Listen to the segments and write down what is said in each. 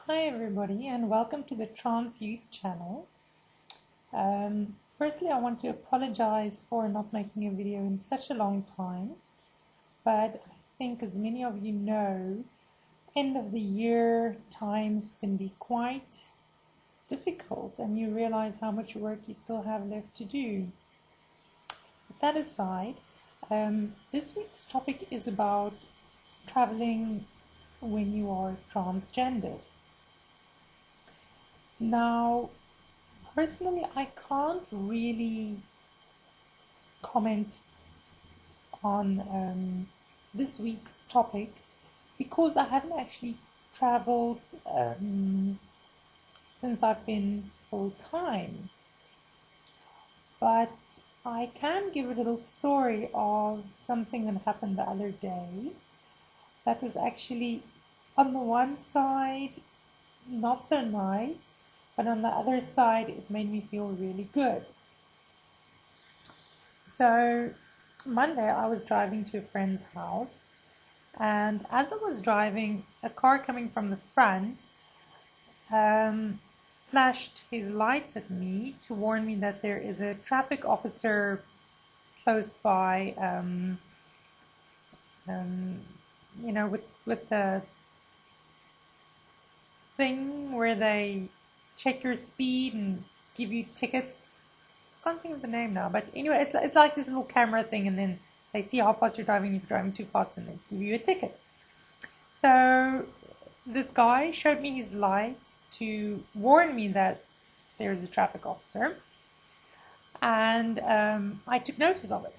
Hi everybody and welcome to the Trans Youth channel. Firstly, I want to apologize for not making a video in such a long time, but I think as many of you know, end of the year times can be quite difficult and you realize how much work you still have left to do. With that aside, this week's topic is about traveling when you are transgendered. Now, personally, I can't really comment on this week's topic because I haven't actually traveled since I've been full-time. But I can give a little story of something that happened the other day that was actually, on the one side, not so nice, but on the other side, it made me feel really good. So Monday, I was driving to a friend's house, and as I was driving, a car coming from the front flashed his lights at me to warn me that there is a traffic officer close by, with the thing where they check your speed and give you tickets. I can't think of the name now, but anyway, it's like this little camera thing, and then they see how fast you're driving. If you're driving too fast, and they give you a ticket. So this guy showed me his lights to warn me that there's a traffic officer, and I took notice of it.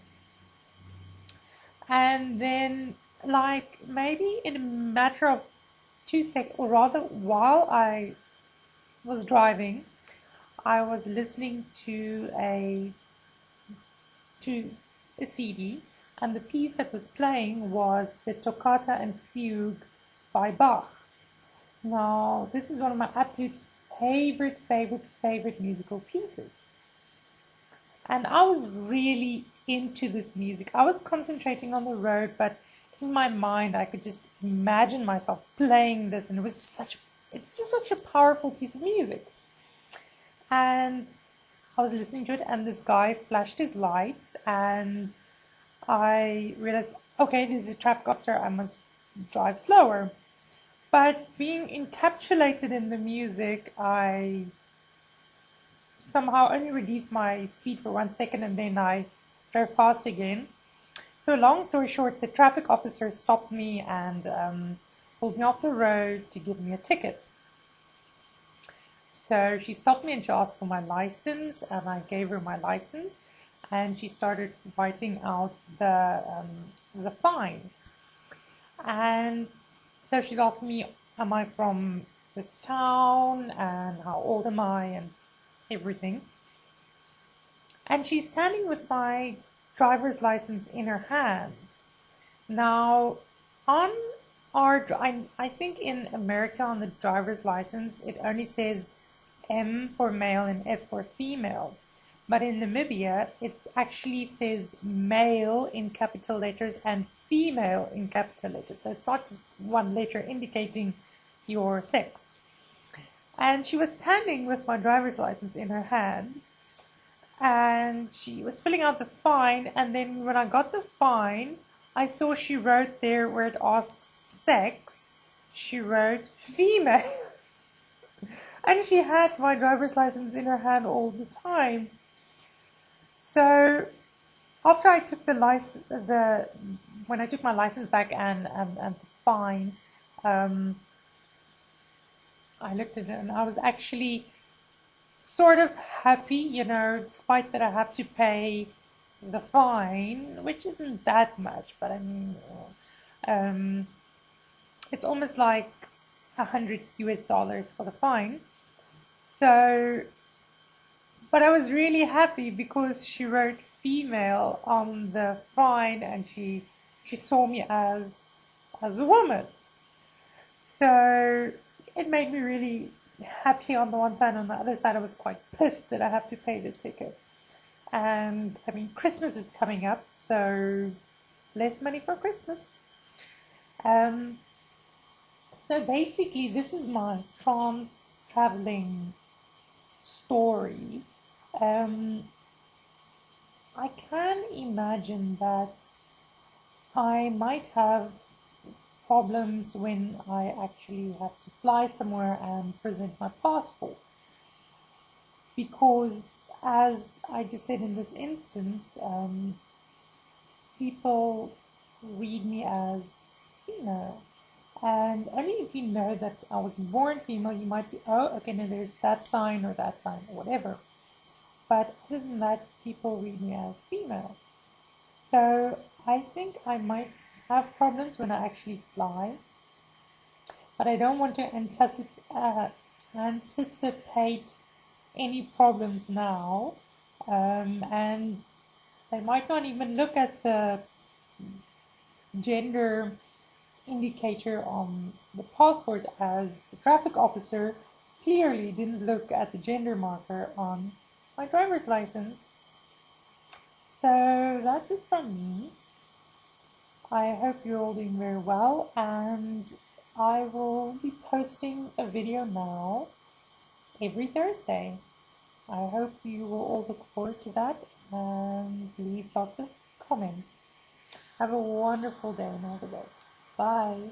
And then, like, maybe in a matter of 2 seconds, or rather, while I was driving, I was listening to a CD, and the piece that was playing was the Toccata and Fugue by Bach. Now, this is one of my absolute favorite musical pieces. And I was really into this music. I was concentrating on the road, but in my mind, I could just imagine myself playing this, and it's just such a powerful piece of music. And I was listening to it, and this guy flashed his lights, and I realized, okay, this is a traffic officer, I must drive slower. But being encapsulated in the music, I somehow only reduced my speed for 1 second, and then I drove fast again. So long story short, the traffic officer stopped me and pulled me off the road to give me a ticket. So she stopped me and she asked for my license, and I gave her my license, and she started writing out the fine. And so she's asking me, am I from this town, and how old am I, and everything. And she's standing with my driver's license in her hand. Now, on I think in America on the driver's license, it only says M for male and F for female. But in Namibia, it actually says male in capital letters and female in capital letters. So it's not just one letter indicating your sex. And she was standing with my driver's license in her hand, and she was filling out the fine. And then when I got the fine, I saw she wrote there where it asks sex, she wrote female. And she had my driver's license in her hand all the time. So after I took when I took my license back and the fine, I looked at it and I was actually sort of happy, despite that I have to pay the fine, which isn't that much, but I mean, it's almost like $100 for the fine. So, but I was really happy because she wrote female on the fine, and she saw me as a woman. So it made me really happy on the one side. On the other side, I was quite pissed that I have to pay the ticket. And I mean, Christmas is coming up, so less money for Christmas. So basically, this is my trans traveling story. Um, I can imagine that I might have problems when I actually have to fly somewhere and present my passport. Because, as I just said in this instance, people read me as female. And only if you know that I was born female, you might say, oh, okay, now there's that sign or whatever. But other than that, people read me as female. So I think I might have problems when I actually fly, but I don't want to anticipate any problems now. And they might not even look at the gender indicator on the passport, as the traffic officer clearly didn't look at the gender marker on my driver's license. So that's it from me. I hope you're all doing very well, and I will be posting a video now every Thursday. I hope you will all look forward to that and leave lots of comments. Have a wonderful day and all the best. Bye.